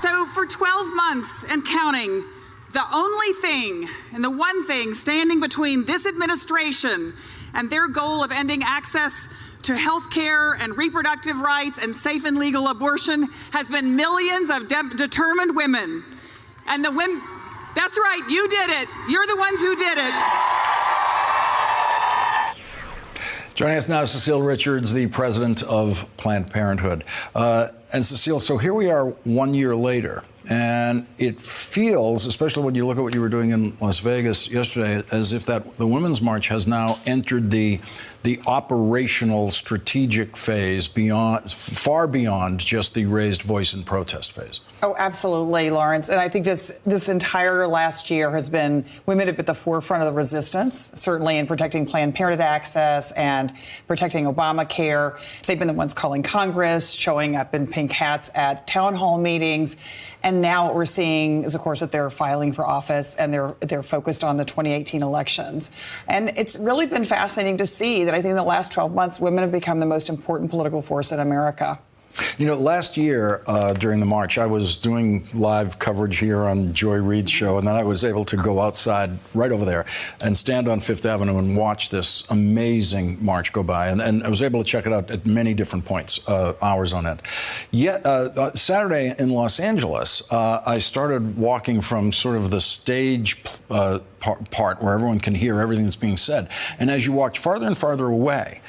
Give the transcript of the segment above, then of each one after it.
So for 12 months and counting, the only thing and the one thing standing between this administration and their goal of ending access to health care and reproductive rights and safe and legal abortion has been millions of determined women. And the women, that's right, you did it. You're the ones who did it. Joining us now is Cecile Richards, the president of Planned Parenthood. And Cecile, so here we are 1 year later, and it feels, especially when you look at what you were doing in Las Vegas yesterday, as if that the Women's March has now entered the operational strategic phase far beyond just the raised voice and protest phase. Oh, absolutely, Lawrence. And I think this entire last year has been, women have been at the forefront of the resistance, certainly in protecting Planned Parenthood access and protecting Obamacare. They've been the ones calling Congress, showing up in pink hats at town hall meetings. And now what we're seeing is, of course, that they're filing for office and they're focused on the 2018 elections. And it's really been fascinating to see that I think in the last 12 months, women have become the most important political force in America. You know, last year during the march, I was doing live coverage here on Joy Reid's show, and then I was able to go outside right over there and stand on Fifth Avenue and watch this amazing march go by. And I was able to check it out at many different points, hours on end. Yet Saturday in Los Angeles, I started walking from sort of the stage part where everyone can hear everything that's being said. And as you walked farther and farther away,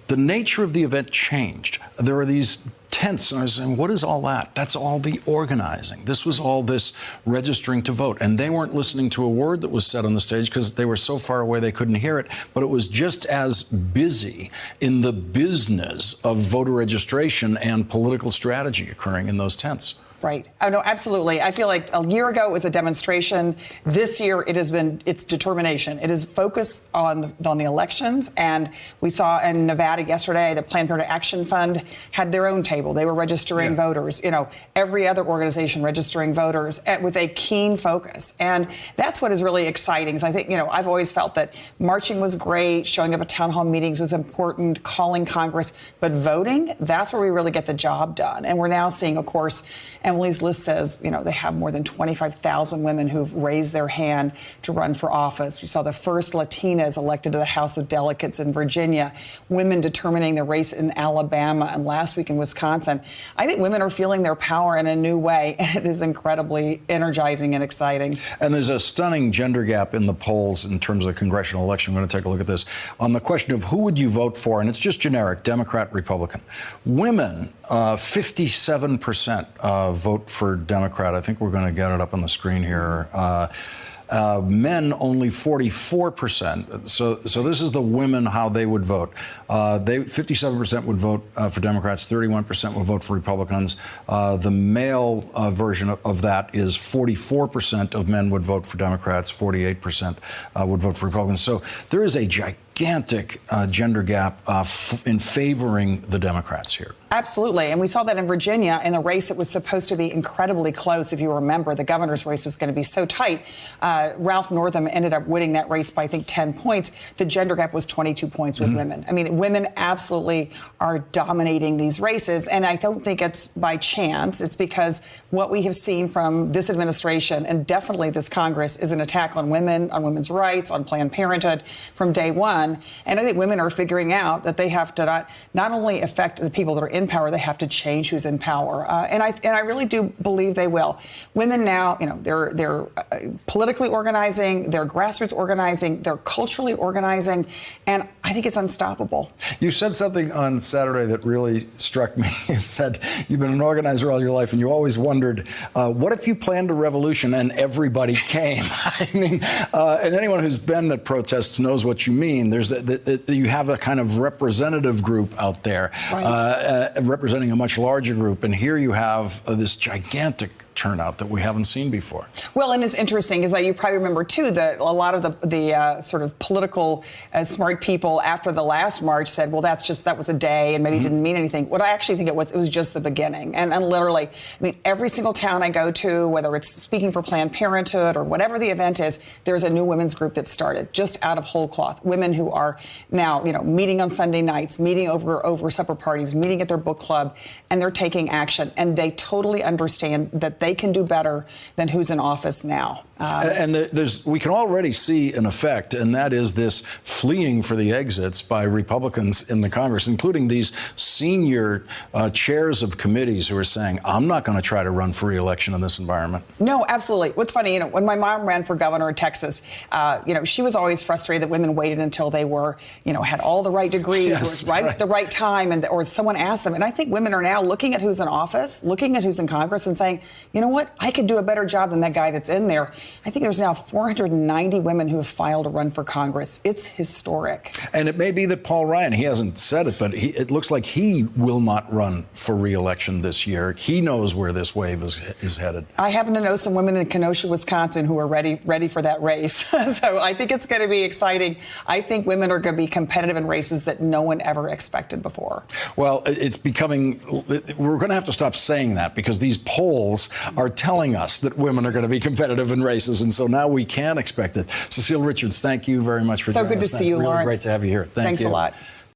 the nature of the event changed. There were these tents, and I was saying, what is all that? That's all the organizing. This was all this registering to vote. And they weren't listening to a word that was said on the stage because they were so far away they couldn't hear it. But it was just as busy in the business of voter registration and political strategy occurring in those tents. Right. Oh, no, absolutely. I feel like a year ago it was a demonstration. This year it has been, it's determination. It is focused on the elections. And we saw in Nevada yesterday, the Planned Parenthood Action Fund had their own table. They were registering voters, you know, every other organization registering voters with a keen focus. And that's what is really exciting. Because I think, you know, I've always felt that marching was great, showing up at town hall meetings was important, calling Congress, but voting, that's where we really get the job done. And we're now seeing, of course, Emily's list says, you know, they have more than 25,000 women who've raised their hand to run for office. We saw the first Latinas elected to the House of Delegates in Virginia, women determining the race in Alabama, and last week in Wisconsin. I think women are feeling their power in a new way, and it is incredibly energizing and exciting. And there's a stunning gender gap in the polls in terms of the congressional election. I'm going to take a look at this. On the question of who would you vote for, and it's just generic, Democrat, Republican. Women, 57% vote for Democrat. I think we're going to get it up on the screen here. Men, only 44%. So this is the women, how they would vote. 57% would vote for Democrats, 31% would vote for Republicans. The male version of that is 44% of men would vote for Democrats, 48% would vote for Republicans. So there is a gigantic gender gap in favoring the Democrats here. Absolutely. And we saw that in Virginia in a race that was supposed to be incredibly close. If you remember, the governor's race was going to be so tight. Ralph Northam ended up winning that race by, I think, 10 points. The gender gap was 22 points with women. I mean, women absolutely are dominating these races. And I don't think it's by chance. It's because what we have seen from this administration and definitely this Congress is an attack on women, on women's rights, on Planned Parenthood from day one. And I think women are figuring out that they have to not only affect the people that are in power, they have to change who's in power. And I really do believe they will. Women now, you know, they're politically organizing, they're grassroots organizing, they're culturally organizing, and I think it's unstoppable. You said something on Saturday that really struck me. You said you've been an organizer all your life, and you always wondered, what if you planned a revolution and everybody came? I mean, and anyone who's been at protests knows what you mean. You have a kind of representative group out there, right, representing a much larger group, and here you have this gigantic turnout that we haven't seen before. Well, and it's interesting is that you probably remember too that a lot of the sort of political smart people after the last march said, well, that was a day and maybe didn't mean anything. What I actually think it was just the beginning. And literally, I mean, every single town I go to, whether it's speaking for Planned Parenthood or whatever the event is, there's a new women's group that started just out of whole cloth. Women who who are now, meeting on Sunday nights, meeting over supper parties, meeting at their book club, and they're taking action. And they totally understand that they can do better than who's in office now. We can already see an effect, and that is this fleeing for the exits by Republicans in the Congress, including these senior chairs of committees who are saying, I'm not going to try to run for re-election in this environment. No, absolutely. What's funny, when my mom ran for governor of Texas, she was always frustrated that women waited until they were, had all the right degrees, yes, or was right at the right time, or someone asked them. And I think women are now looking at who's in office, looking at who's in Congress, and saying, you know what, I could do a better job than that guy that's in there. I think there's now 490 women who have filed to run for Congress. It's historic. And it may be that Paul Ryan, he hasn't said it, but it looks like he will not run for re-election this year. He knows where this wave is headed. I happen to know some women in Kenosha, Wisconsin, who are ready for that race. So I think it's going to be exciting. I think women are going to be competitive in races that no one ever expected before. Well, it's becoming, we're going to have to stop saying that, because these polls are telling us that women are going to be competitive in races, and so now we can expect it. Cecile Richards, thank you very much for joining us. So good to see you, really Lawrence. Great to have you here. Thanks a lot.